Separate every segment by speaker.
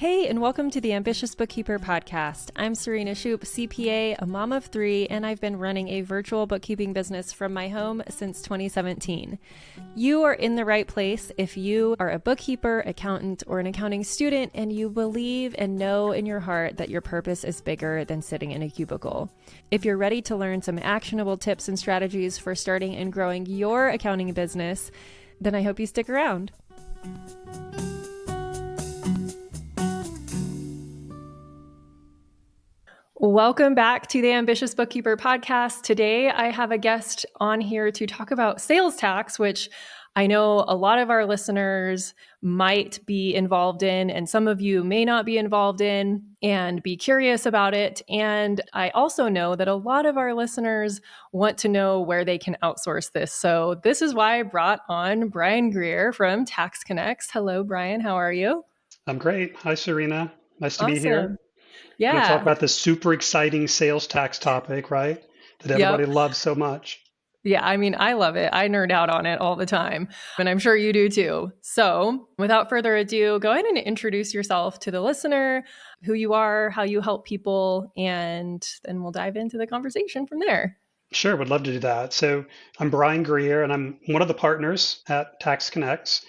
Speaker 1: Hey, and welcome to the Ambitious Bookkeeper Podcast. I'm Serena Shoup, CPA, a mom of three, and I've been running a virtual bookkeeping business from my home since 2017. You are in the right place if you are a bookkeeper, accountant, or an accounting student, and you believe and know in your heart that your purpose is bigger than sitting in a cubicle. If you're ready to learn some actionable tips and strategies for starting and growing your accounting business, then I hope you stick around. Welcome back to the Ambitious Bookkeeper Podcast. Today, I have a guest on here to talk about sales tax, which I know a lot of our listeners might be involved in, and some of you may not be involved in and be curious about it. And I also know that a lot of our listeners want to know where they can outsource this. So this is why I brought on Brian Greer from TaxConnex. Hello, Brian. How are you?
Speaker 2: I'm great. Hi, Serena. Nice to be
Speaker 1: Awesome.
Speaker 2: here.
Speaker 1: Yeah.
Speaker 2: We're going to talk about this super exciting sales tax topic, right? That everybody loves so much.
Speaker 1: Yeah, I mean, I love it. I nerd out on it all the time, and I'm sure you do too. So without further ado, go ahead and introduce yourself to the listener, who you are, how you help people, and then we'll dive into the conversation from there.
Speaker 2: Sure, would love to do that. So I'm Brian Greer, and I'm one of the partners at TaxConnex.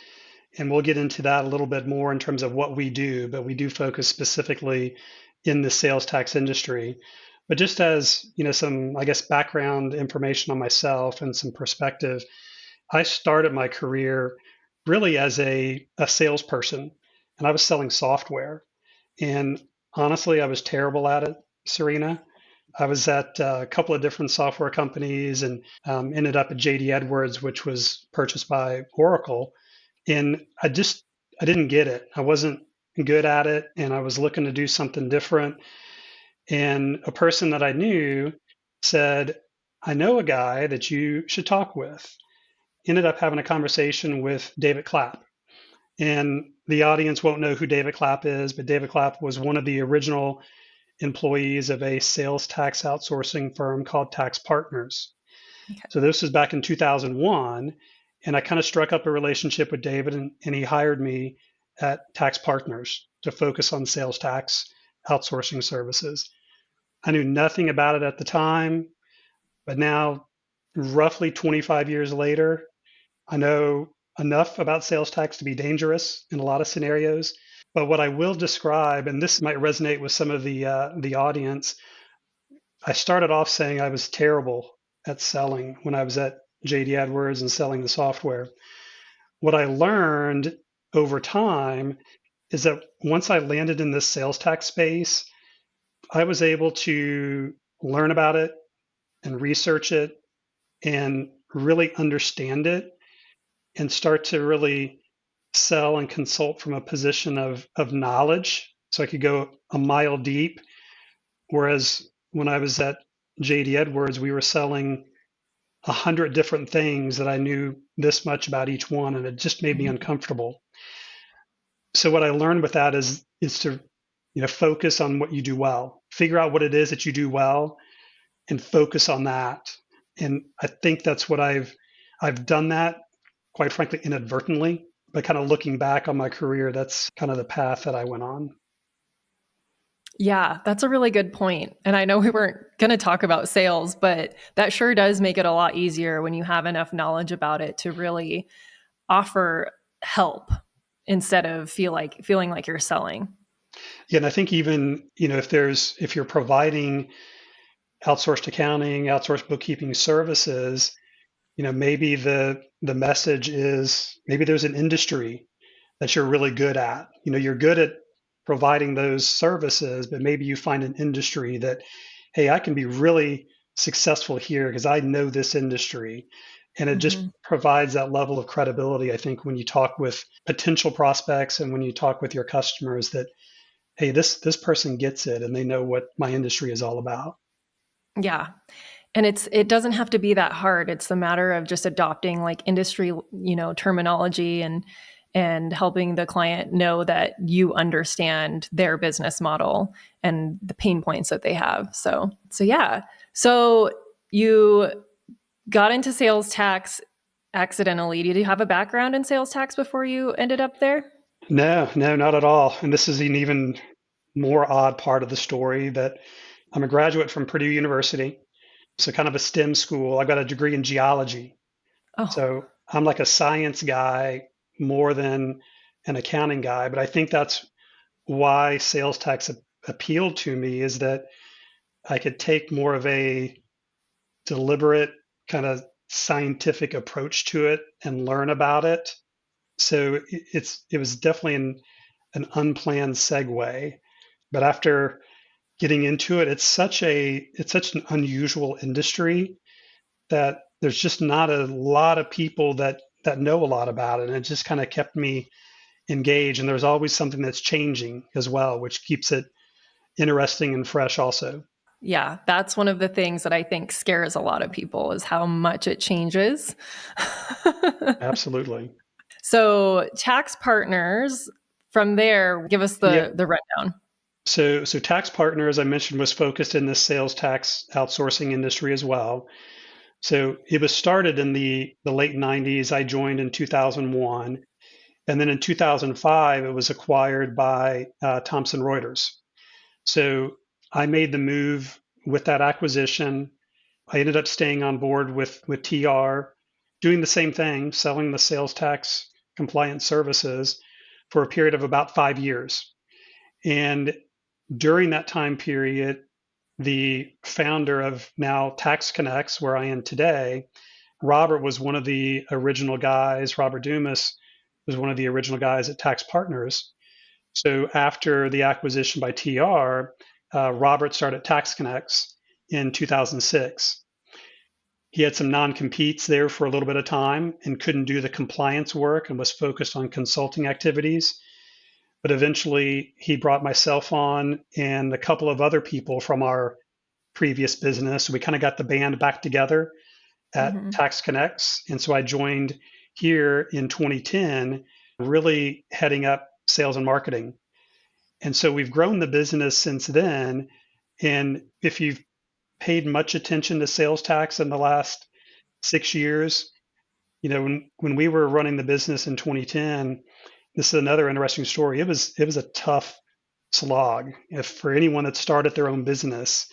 Speaker 2: And we'll get into that a little bit more in terms of what we do, but we do focus specifically in the sales tax industry. But just as, some, background information on myself and some perspective, I started my career really as a salesperson, and I was selling software. And honestly, I was terrible at it, Serena. I was at a couple of different software companies and ended up at JD Edwards, which was purchased by Oracle. And I didn't get it. I wasn't good at it, and I was looking to do something different. And a person that I knew said, I know a guy that you should talk with. Ended up having a conversation with David Clapp. And the audience won't know who David Clapp is, but David Clapp was one of the original employees of a sales tax outsourcing firm called Tax Partners. Okay. So this was back in 2001. And I kind of struck up a relationship with David, and he hired me at Tax Partners to focus on sales tax outsourcing services. I knew nothing about it at the time, but now, roughly 25 years later, I know enough about sales tax to be dangerous in a lot of scenarios. But what I will describe, and this might resonate with some of the audience, I started off saying I was terrible at selling when I was at JD Edwards and selling the software. What I learned over time is that once I landed in this sales tax space, I was able to learn about it and research it and really understand it and start to really sell and consult from a position of knowledge. So I could go a mile deep. Whereas when I was at JD Edwards, we were selling 100 different things that I knew this much about each one, and it just made me uncomfortable. So what I learned with that is to focus on what you do well, figure out what it is that you do well, and focus on that. And I think that's what I've done that, quite frankly, inadvertently. But kind of looking back on my career, that's kind of the path that I went on.
Speaker 1: Yeah, that's a really good point. And I know we weren't going to talk about sales, but that sure does make it a lot easier when you have enough knowledge about it to really offer help instead of feeling like you're selling.
Speaker 2: Yeah, and I think even, if you're providing outsourced accounting, outsourced bookkeeping services, maybe the message is maybe there's an industry that you're really good at. You're good at providing those services, but maybe you find an industry that, hey, I can be really successful here because I know this industry. And it just provides that level of credibility, I think, when you talk with potential prospects and when you talk with your customers that, hey, this person gets it and they know what my industry is all about.
Speaker 1: Yeah. And it doesn't have to be that hard. It's a matter of just adopting like industry, terminology and helping the client know that you understand their business model and the pain points that they have. So yeah. So you got into sales tax accidentally. Did you have a background in sales tax before you ended up there?
Speaker 2: No, no, not at all. And this is an even more odd part of the story that I'm a graduate from Purdue University. So kind of a STEM school. I've got a degree in geology.
Speaker 1: Oh,
Speaker 2: So I'm like a science guy more than an accounting guy. But I think that's why sales tax appealed to me is that I could take more of a deliberate kind of scientific approach to it and learn about it. So it was definitely an unplanned segue. But after getting into it, it's such an unusual industry that there's just not a lot of people that know a lot about it. And it just kind of kept me engaged. And there's always something that's changing as well, which keeps it interesting and fresh also.
Speaker 1: yeah. That's one of the things that I think scares a lot of people is how much it changes.
Speaker 2: Absolutely.
Speaker 1: So, tax partners, from there, give us
Speaker 2: Yeah.
Speaker 1: the rundown.
Speaker 2: So Tax Partner, as I mentioned, was focused in the sales tax outsourcing industry as well. So it was started in the late 90s. I joined in 2001. And then in 2005, it was acquired by Thomson Reuters. So I made the move with that acquisition. I ended up staying on board with TR, doing the same thing, selling the sales tax compliance services for a period of about 5 years. And during that time period, the founder of now TaxConnex, where I am today, Robert was one of the original guys. Robert Dumas was one of the original guys at Tax Partners. So after the acquisition by TR, Robert started TaxConnex in 2006. He had some non-competes there for a little bit of time and couldn't do the compliance work and was focused on consulting activities. But eventually he brought myself on and a couple of other people from our previous business. We kind of got the band back together at
Speaker 1: Mm-hmm.
Speaker 2: TaxConnex. And so I joined here in 2010, really heading up sales and marketing. And so we've grown the business since then. And if you've paid much attention to sales tax in the last 6 years, when we were running the business in 2010, this is another interesting story. It was a tough slog. If for anyone that started their own business,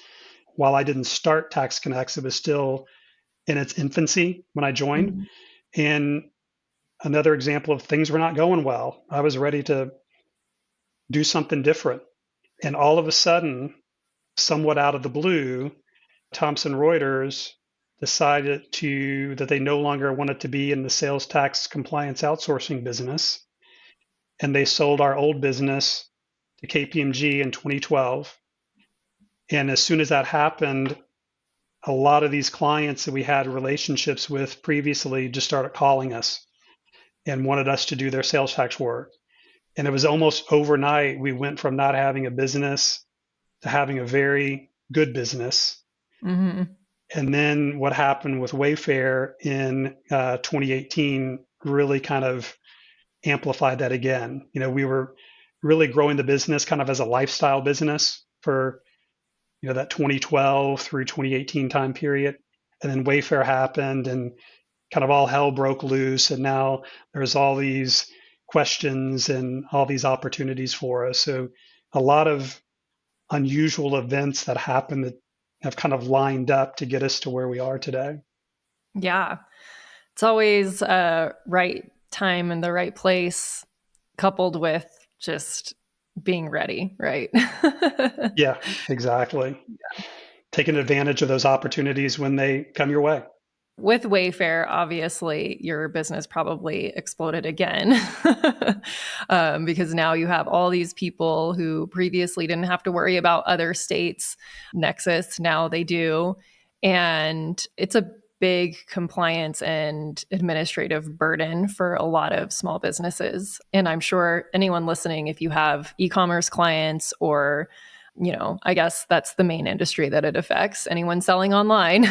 Speaker 2: while I didn't start TaxConnex, it was still in its infancy when I joined.
Speaker 1: Mm-hmm.
Speaker 2: And another example of things were not going well. I was ready to do something different. And all of a sudden, somewhat out of the blue, Thomson Reuters decided that they no longer wanted to be in the sales tax compliance outsourcing business. And they sold our old business to KPMG in 2012. And as soon as that happened, a lot of these clients that we had relationships with previously just started calling us and wanted us to do their sales tax work. And it was almost overnight. We went from not having a business to having a very good business.
Speaker 1: Mm-hmm.
Speaker 2: And then what happened with Wayfair in 2018 really kind of amplified that again. We were really growing the business kind of as a lifestyle business for that 2012 through 2018 time period. And then Wayfair happened and kind of all hell broke loose. And now there's all these questions and all these opportunities for us. So a lot of unusual events that happen that have kind of lined up to get us to where we are today.
Speaker 1: Yeah. It's always right time and the right place coupled with just being ready, right?
Speaker 2: Yeah, exactly. Taking advantage of those opportunities when they come your way.
Speaker 1: With Wayfair, obviously, your business probably exploded again because now you have all these people who previously didn't have to worry about other states' nexus. Now they do. And it's a big compliance and administrative burden for a lot of small businesses. And I'm sure anyone listening, if you have e commerce clients or I guess that's the main industry that it affects. Anyone selling online.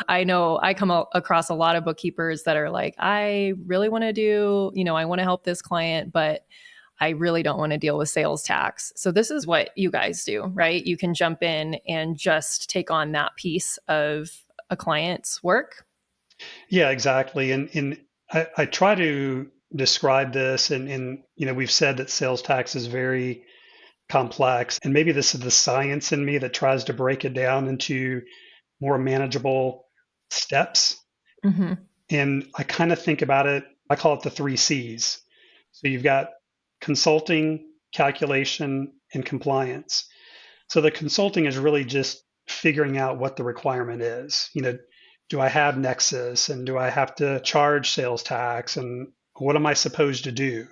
Speaker 1: I know I come across a lot of bookkeepers that are like, I really want to I want to help this client, but I really don't want to deal with sales tax. So this is what you guys do, right? You can jump in and just take on that piece of a client's work.
Speaker 2: Yeah, exactly. And I try to describe this, and we've said that sales tax is very complex, and maybe this is the science in me that tries to break it down into more manageable steps.
Speaker 1: Hmm.
Speaker 2: And I kind of think about it, I call it the three C's. So you've got consulting, calculation, and compliance. So the consulting is really just figuring out what the requirement is. Do I have nexus, and do I have to charge sales tax, and what am I supposed to do?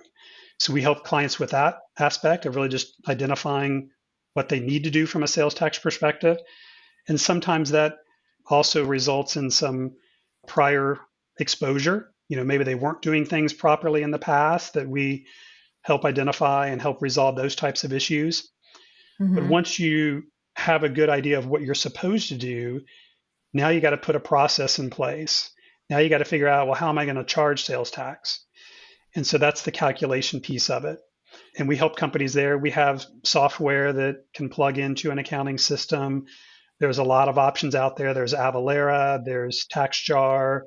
Speaker 2: So we help clients with that aspect of really just identifying what they need to do from a sales tax perspective. And sometimes that also results in some prior exposure. Maybe they weren't doing things properly in the past, that we help identify and help resolve those types of issues. But
Speaker 1: Hmm.
Speaker 2: once you have a good idea of what you're supposed to do, now you got to put a process in place. Now you got to figure out, well, how am I going to charge sales tax? And so that's the calculation piece of it. And we help companies there. We have software that can plug into an accounting system. There's a lot of options out there. There's Avalara, there's TaxJar.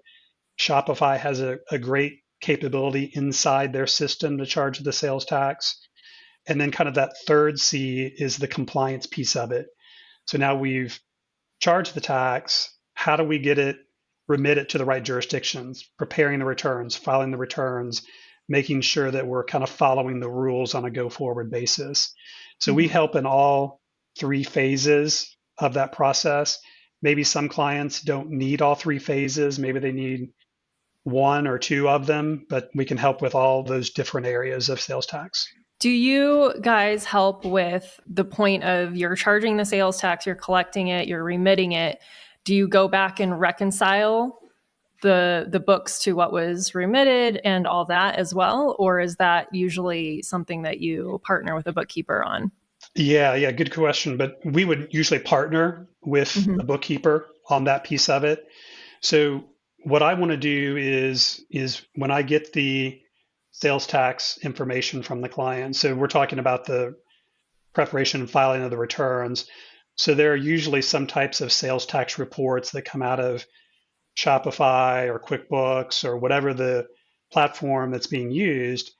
Speaker 2: Shopify has a great capability inside their system to charge the sales tax. And then kind of that third C is the compliance piece of it. So now we've charged the tax. How do we get it, remit it to the right jurisdictions, preparing the returns, filing the returns, making sure that we're kind of following the rules on a go forward basis. So we
Speaker 1: Hmm.
Speaker 2: help in all three phases of that process. Maybe some clients don't need all three phases. Maybe they need one or two of them, but we can help with all those different areas of sales tax.
Speaker 1: Do you guys help with the point of you're charging the sales tax, you're collecting it, you're remitting it? Do you go back and reconcile the books to what was remitted and all that as well? Or is that usually something that you partner with a bookkeeper on?
Speaker 2: Yeah, good question. But we would usually partner with
Speaker 1: Hmm.
Speaker 2: a bookkeeper on that piece of it. So what I want to do is when I get the sales tax information from the client. So we're talking about the preparation and filing of the returns. So there are usually some types of sales tax reports that come out of Shopify or QuickBooks or whatever the platform that's being used.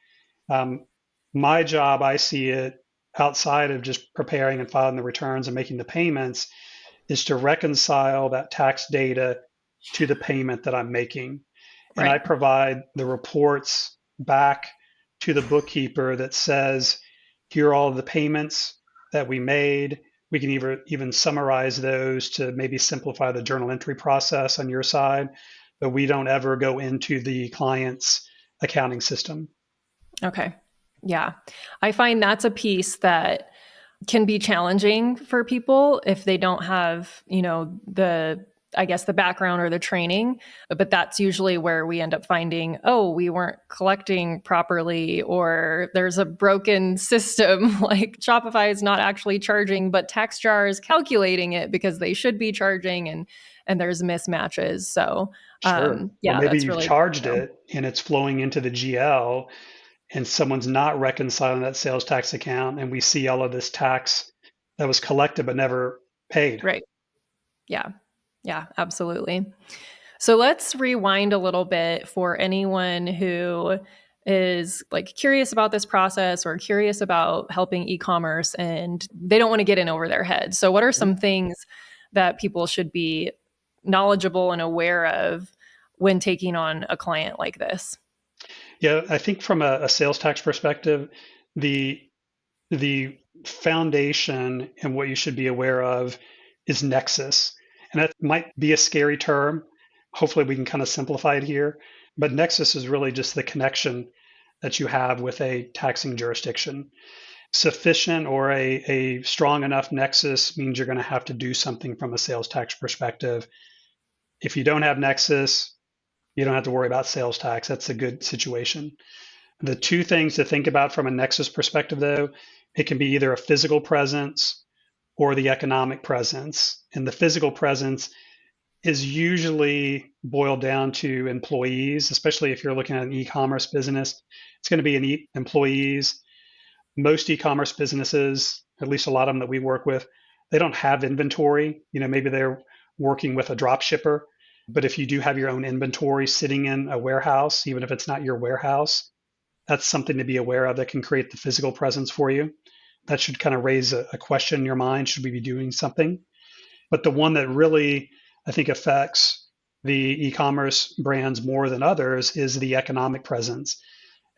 Speaker 2: Um, my job, I see it outside of just preparing and filing the returns and making the payments, is to reconcile that tax data to the payment that I'm making. And I
Speaker 1: Right.
Speaker 2: provide the reports back to the bookkeeper that says, here are all of the payments that we made. We can even summarize those to maybe simplify the journal entry process on your side, but we don't ever go into the client's accounting system.
Speaker 1: Okay. Yeah. I find that's a piece that can be challenging for people if they don't have, I guess the background or the training, but that's usually where we end up finding, oh, we weren't collecting properly, or there's a broken system, like Shopify is not actually charging, but TaxJar is calculating it because they should be charging, and there's mismatches. So,
Speaker 2: Sure. Or
Speaker 1: yeah,
Speaker 2: maybe
Speaker 1: that's
Speaker 2: you've
Speaker 1: really good
Speaker 2: charged
Speaker 1: to know.
Speaker 2: it and it's flowing into the GL, and someone's not reconciling that sales tax account, and we see all of this tax that was collected but never paid.
Speaker 1: Right. Yeah. Yeah, absolutely. So let's rewind a little bit for anyone who is like curious about this process or curious about helping e-commerce and they don't want to get in over their head. So what are some things that people should be knowledgeable and aware of when taking on a client like this?
Speaker 2: Yeah, I think from a sales tax perspective, the the foundation and what you should be aware of is nexus. And that might be a scary term. Hopefully we can kind of simplify it here. But nexus is really just the connection that you have with a taxing jurisdiction. Sufficient or a strong enough nexus means you're going to have to do something from a sales tax perspective. If you don't have nexus, you don't have to worry about sales tax. That's a good situation. The two things to think about from a nexus perspective, though, it can be either a physical presence or the economic presence. And the physical presence is usually boiled down to employees, especially if you're looking at an e-commerce business. It's going to be employees. Most e-commerce businesses, at least a lot of them that we work with, they don't have inventory. Maybe they're working with a drop shipper. But if you do have your own inventory sitting in a warehouse, even if it's not your warehouse, that's something to be aware of that can create the physical presence for you. That should kind of raise a question in your mind. Should we be doing something? But the one that really, I think, affects the e-commerce brands more than others is the economic presence.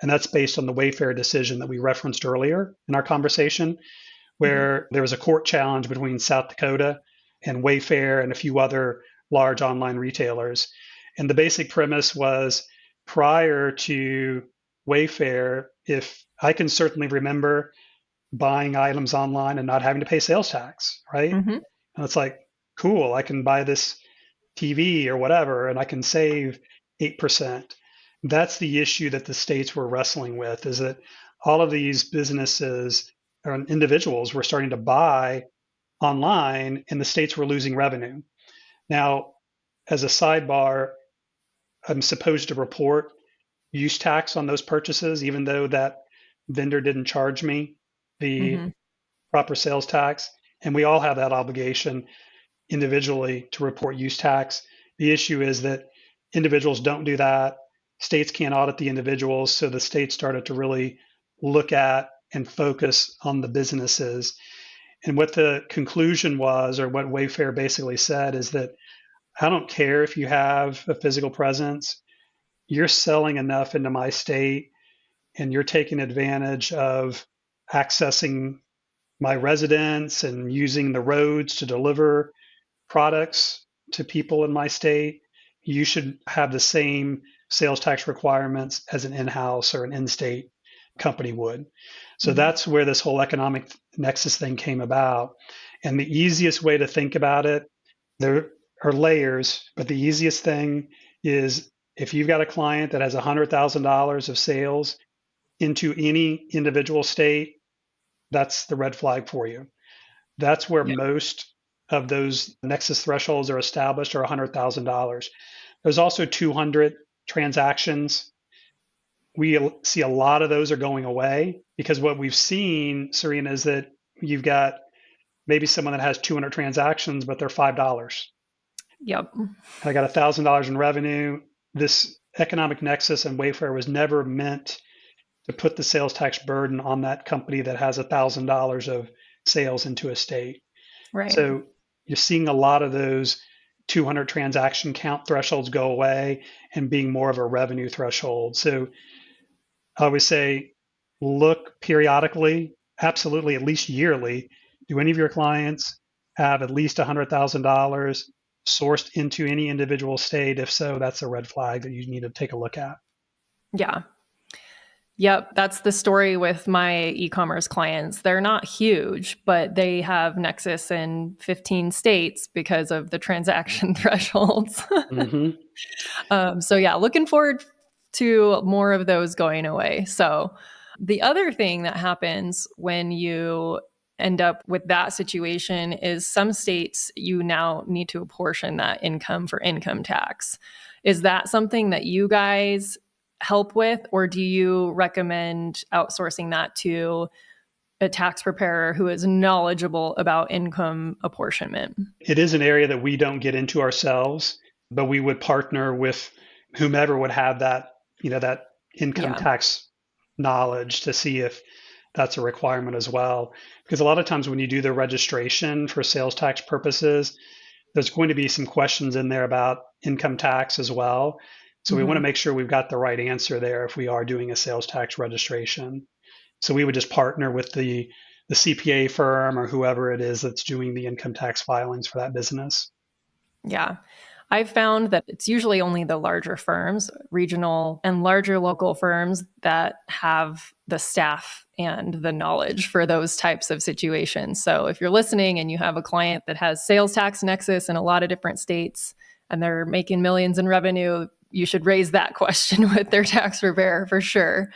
Speaker 2: And that's based on the Wayfair decision that we referenced earlier in our conversation, where there was a court challenge between South Dakota and Wayfair and a few other large online retailers. And the basic premise was, prior to Wayfair, if I can certainly remember buying items online and not having to pay sales tax, right?
Speaker 1: Mm-hmm.
Speaker 2: And it's like, cool, I can buy this TV or whatever, and I can save 8%. That's the issue that the states were wrestling with, is that all of these businesses or individuals were starting to buy online and the states were losing revenue. Now, as a sidebar, I'm supposed to report use tax on those purchases, even though that vendor didn't charge me the proper sales tax. And we all have that obligation individually to report use tax. The issue is that individuals don't do that. States can't audit the individuals. So the states started to really look at and focus on the businesses. And what the conclusion was, or what Wayfair basically said, is that I don't care if you have a physical presence, you're selling enough into my state and you're taking advantage of accessing my residents and using the roads to deliver products to people in my state, you should have the same sales tax requirements as an in-house or an in-state company would. So that's where this whole economic nexus thing came about. And the easiest way to think about it, there are layers, but the easiest thing is, if you've got a client that has $100,000 of sales into any individual state, that's the red flag for you. That's where most of those nexus thresholds are established, are $100,000. There's also 200 transactions. We see a lot of those are going away, because what we've seen, Serena, is that you've got maybe someone that has 200 transactions, but they're $5.
Speaker 1: Yep.
Speaker 2: I got $1,000 in revenue. This economic nexus and Wayfair was never meant to put the sales tax burden on that company that has $1,000 of sales into a state.
Speaker 1: Right.
Speaker 2: So you're seeing a lot of those 200 transaction count thresholds go away and being more of a revenue threshold. So I always say, look periodically, absolutely at least yearly. Do any of your clients have at least $100,000 sourced into any individual state? If so, that's a red flag that you need to take a look at.
Speaker 1: Yeah. Yep. That's the story with my e-commerce clients. They're not huge, but they have nexus in 15 states because of the transaction thresholds. So yeah, looking forward to more of those going away. So the other thing that happens when you end up with that situation is some states, you now need to apportion that income for income tax. Is that something that you guys help with, or do you recommend outsourcing that to a tax preparer who is knowledgeable about income apportionment?
Speaker 2: It is an area that we don't get into ourselves, but we would partner with whomever would have that, that income tax knowledge to see if that's a requirement as well. Because a lot of times when you do the registration for sales tax purposes, there's going to be some questions in there about income tax as well. So we want to make sure we've got the right answer there if we are doing a sales tax registration. So we would just partner with the CPA firm or whoever it is that's doing the income tax filings for that business.
Speaker 1: Yeah. I've found that it's usually only the larger firms, regional and larger local firms, that have the staff and the knowledge for those types of situations. So if you're listening and you have a client that has sales tax nexus in a lot of different states and they're making millions in revenue, you should raise that question with their tax preparer for sure.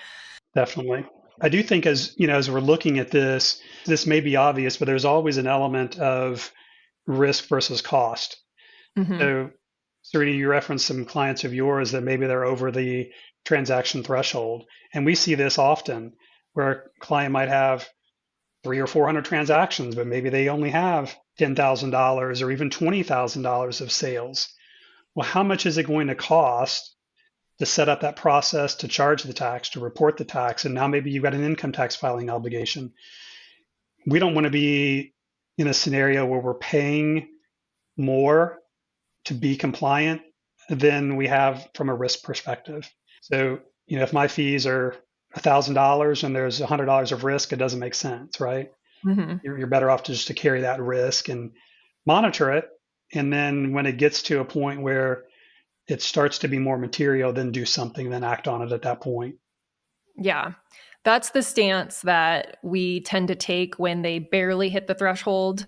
Speaker 2: Definitely. I do think as we're looking at this may be obvious, but there's always an element of risk versus cost. So, Serena, you referenced some clients of yours that maybe they're over the transaction threshold. And we see this often where a client might have 300 or 400 transactions, but maybe they only have $10,000 or even $20,000 of sales. Well, how much is it going to cost to set up that process, to charge the tax, to report the tax, and now maybe you've got an income tax filing obligation. We don't want to be in a scenario where we're paying more to be compliant than we have from a risk perspective. So, if my fees are $1,000 and there's $100 of risk, it doesn't make sense, right?
Speaker 1: Mm-hmm.
Speaker 2: You're better off just to carry that risk and monitor it. And then when it gets to a point where it starts to be more material, then do something, then act on it at that point.
Speaker 1: Yeah. That's the stance that we tend to take when they barely hit the threshold.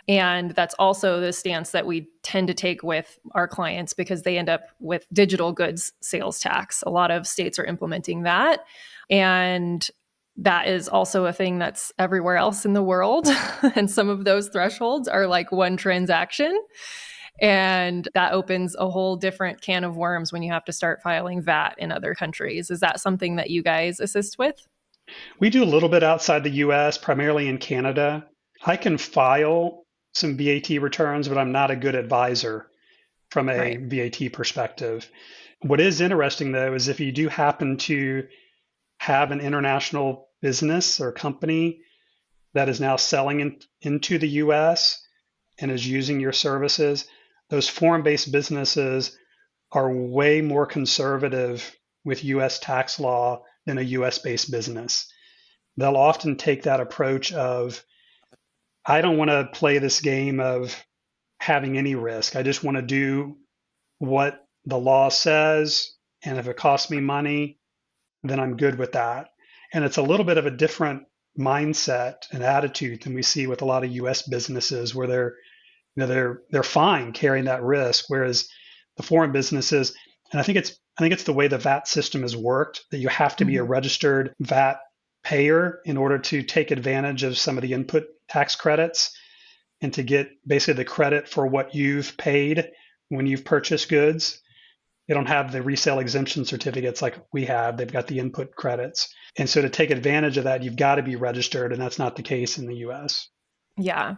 Speaker 1: And that's also the stance that we tend to take with our clients because they end up with digital goods sales tax. A lot of states are implementing that. And that is also a thing that's everywhere else in the world. And some of those thresholds are like one transaction. And that opens a whole different can of worms when you have to start filing VAT in other countries. Is that something that you guys assist with?
Speaker 2: We do a little bit outside the US, primarily in Canada. I can file some VAT returns, but I'm not a good advisor from a VAT perspective. What is interesting, though, is if you do happen to have an international business or company that is now selling into the US and is using your services, those foreign-based businesses are way more conservative with US tax law than a US-based business. They'll often take that approach of, I don't want to play this game of having any risk. I just want to do what the law says. And if it costs me money, then I'm good with that. And it's a little bit of a different mindset and attitude than we see with a lot of US businesses where they're fine carrying that risk. Whereas the foreign businesses, and I think it's the way the VAT system has worked, that you have to be a registered VAT payer in order to take advantage of some of the input tax credits and to get basically the credit for what you've paid when you've purchased goods. They don't have the resale exemption certificates like we have. They've got the input credits. And so to take advantage of that, you've got to be registered, and that's not the case in the US.
Speaker 1: Yeah.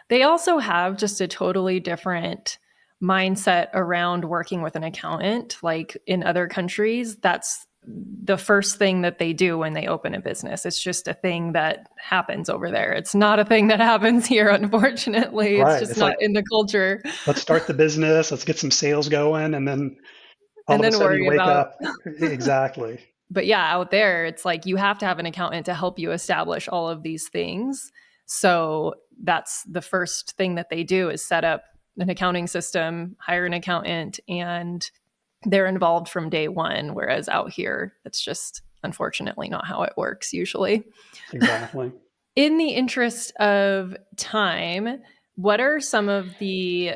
Speaker 1: They also have just a totally different mindset around working with an accountant. Like in other countries, that's the first thing that they do when they open a business. It's just a thing that happens over there. It's not a thing that happens here, unfortunately.
Speaker 2: Right.
Speaker 1: It's just not in the culture.
Speaker 2: Let's start the business. Let's get some sales going. And then all of a sudden you wake up. Exactly.
Speaker 1: But yeah, out there, it's like you have to have an accountant to help you establish all of these things. So that's the first thing that they do is set up an accounting system, hire an accountant, and they're involved from day one. Whereas out here, it's just unfortunately not how it works usually.
Speaker 2: Exactly.
Speaker 1: In the interest of time, what are some of the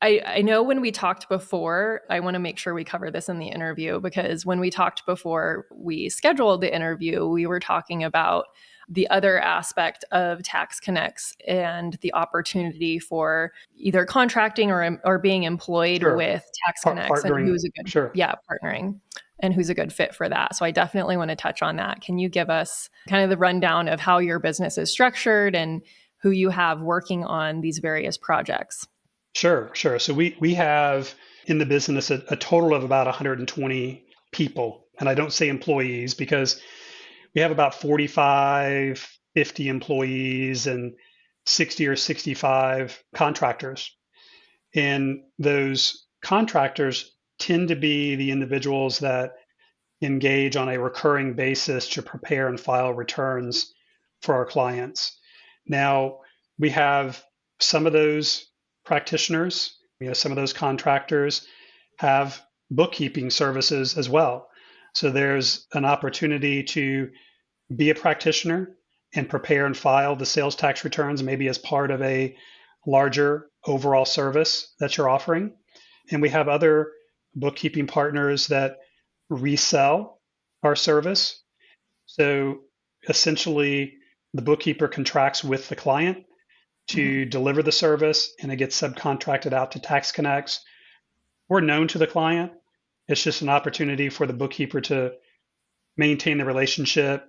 Speaker 1: I know when we talked before, I want to make sure we cover this in the interview because when we talked before we scheduled the interview, we were talking about the other aspect of TaxConnex and the opportunity for either contracting or being employed with TaxConnex and who's a good partnering and who's a good fit for that. So I definitely want to touch on that. Can you give us kind of the rundown of how your business is structured and who you have working on these various projects?
Speaker 2: Sure. So we have in the business a total of about 120 people. And I don't say employees because we have about 45, 50 employees and 60 or 65 contractors. And those contractors tend to be the individuals that engage on a recurring basis to prepare and file returns for our clients. Now, we have some of those practitioners, some of those contractors have bookkeeping services as well. So there's an opportunity to be a practitioner and prepare and file the sales tax returns, maybe as part of a larger overall service that you're offering. And we have other bookkeeping partners that resell our service. So essentially, the bookkeeper contracts with the client to deliver the service, and it gets subcontracted out to TaxConnex. We're known to the client. It's just an opportunity for the bookkeeper to maintain the relationship,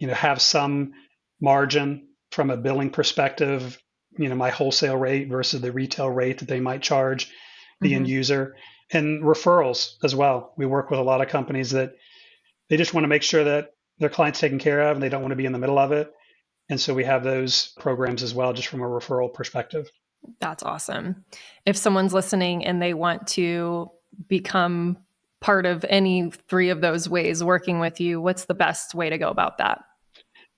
Speaker 2: have some margin from a billing perspective, my wholesale rate versus the retail rate that they might charge the end user. And referrals as well. We work with a lot of companies that they just want to make sure that their client's taken care of and they don't want to be in the middle of it. And so we have those programs as well, just from a referral perspective.
Speaker 1: That's awesome. If someone's listening and they want to become part of any three of those ways working with you, what's the best way to go about that?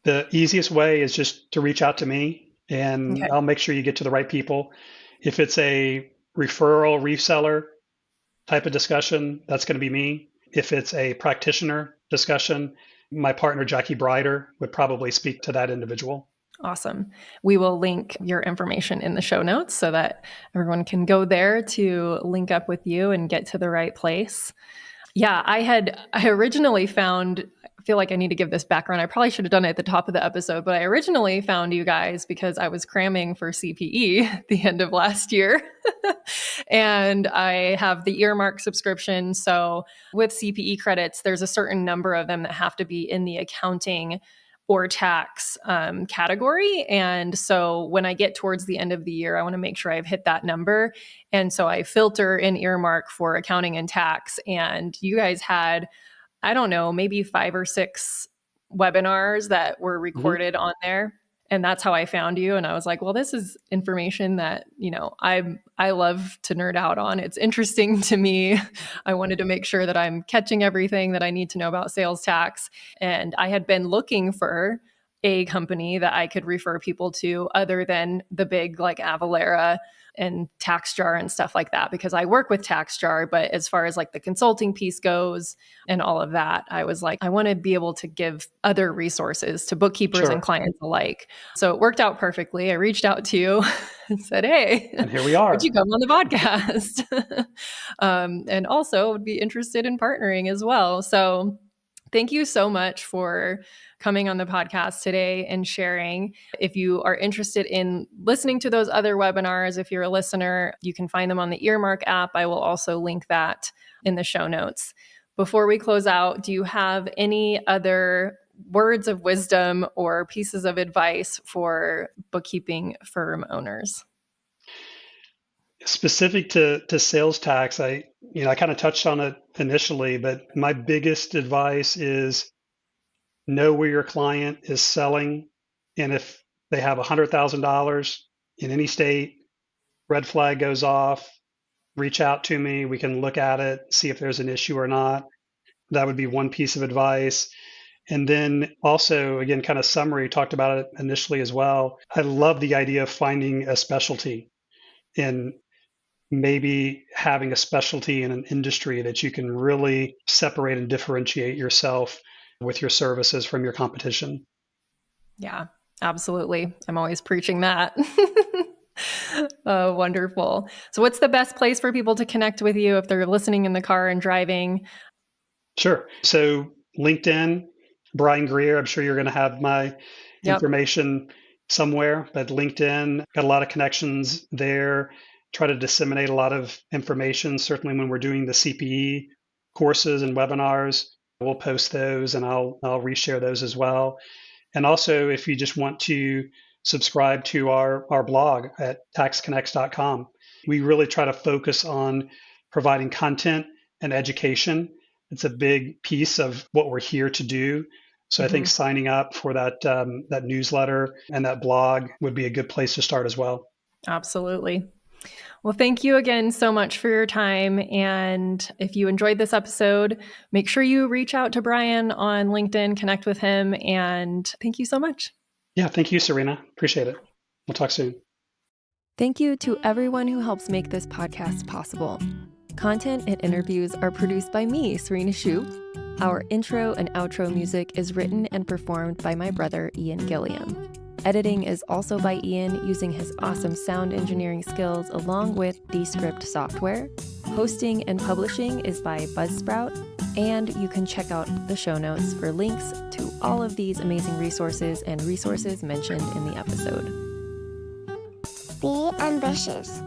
Speaker 2: The easiest way is just to reach out to me, and
Speaker 1: Okay.
Speaker 2: I'll make sure you get to the right people. If it's a referral, reseller type of discussion, that's going to be me. If it's a practitioner discussion, my partner, Jackie Brider, would probably speak to that individual.
Speaker 1: Awesome. We will link your information in the show notes so that everyone can go there to link up with you and get to the right place. Yeah, I originally found, I feel like I need to give this background. I probably should have done it at the top of the episode, but I originally found you guys because I was cramming for CPE at the end of last year. And I have the earmark subscription. So with CPE credits, there's a certain number of them that have to be in the accounting or tax category. And so when I get towards the end of the year, I want to make sure I've hit that number. And so I filter in earmark for accounting and tax. And you guys had, I don't know, maybe 5 or 6 webinars that were recorded on there. And that's how I found you. And I was like, well, this is information that, I love to nerd out on. It's interesting to me. I wanted to make sure that I'm catching everything that I need to know about sales tax. And I had been looking for a company that I could refer people to other than the big like Avalara and TaxJar and stuff like that, because I work with TaxJar. But as far as like the consulting piece goes and all of that, I was like, I want to be able to give other resources to bookkeepers and clients alike. So it worked out perfectly. I reached out to you and said, hey,
Speaker 2: and here we are.
Speaker 1: Would you come on the podcast? And also would be interested in partnering as well. So thank you so much for coming on the podcast today and sharing. If you are interested in listening to those other webinars, if you're a listener, you can find them on the Earmark app. I will also link that in the show notes. Before we close out, do you have any other words of wisdom or pieces of advice for bookkeeping firm owners?
Speaker 2: Specific to sales tax, I kind of touched on it initially, but my biggest advice is know where your client is selling. And if they have $100,000 in any state, red flag goes off, reach out to me. We can look at it, see if there's an issue or not. That would be one piece of advice. And then also, again, kind of summary, talked about it initially as well. I love the idea of finding a specialty and maybe having a specialty in an industry that you can really separate and differentiate yourself with your services from your competition.
Speaker 1: Yeah, absolutely. I'm always preaching that. Wonderful. So what's the best place for people to connect with you if they're listening in the car and driving?
Speaker 2: Sure. So LinkedIn, Brian Greer, I'm sure you're going to have my information somewhere, but LinkedIn, got a lot of connections there. Try to disseminate a lot of information. Certainly when we're doing the CPE courses and webinars, we'll post those and I'll reshare those as well. And also, if you just want to subscribe to our blog at TaxConnex.com, we really try to focus on providing content and education. It's a big piece of what we're here to do. So I think signing up for that newsletter and that blog would be a good place to start as well.
Speaker 1: Absolutely. Well, thank you again so much for your time. And if you enjoyed this episode, make sure you reach out to Brian on LinkedIn, connect with him, and thank you so much.
Speaker 2: Yeah, thank you, Serena. Appreciate it. We'll talk soon.
Speaker 1: Thank you to everyone who helps make this podcast possible. Content and interviews are produced by me, Serena Shoup. Our intro and outro music is written and performed by my brother, Ian Gilliam. Editing is also by Ian using his awesome sound engineering skills along with Descript software. Hosting and publishing is by Buzzsprout. And you can check out the show notes for links to all of these amazing resources and resources mentioned in the episode.
Speaker 3: Be ambitious.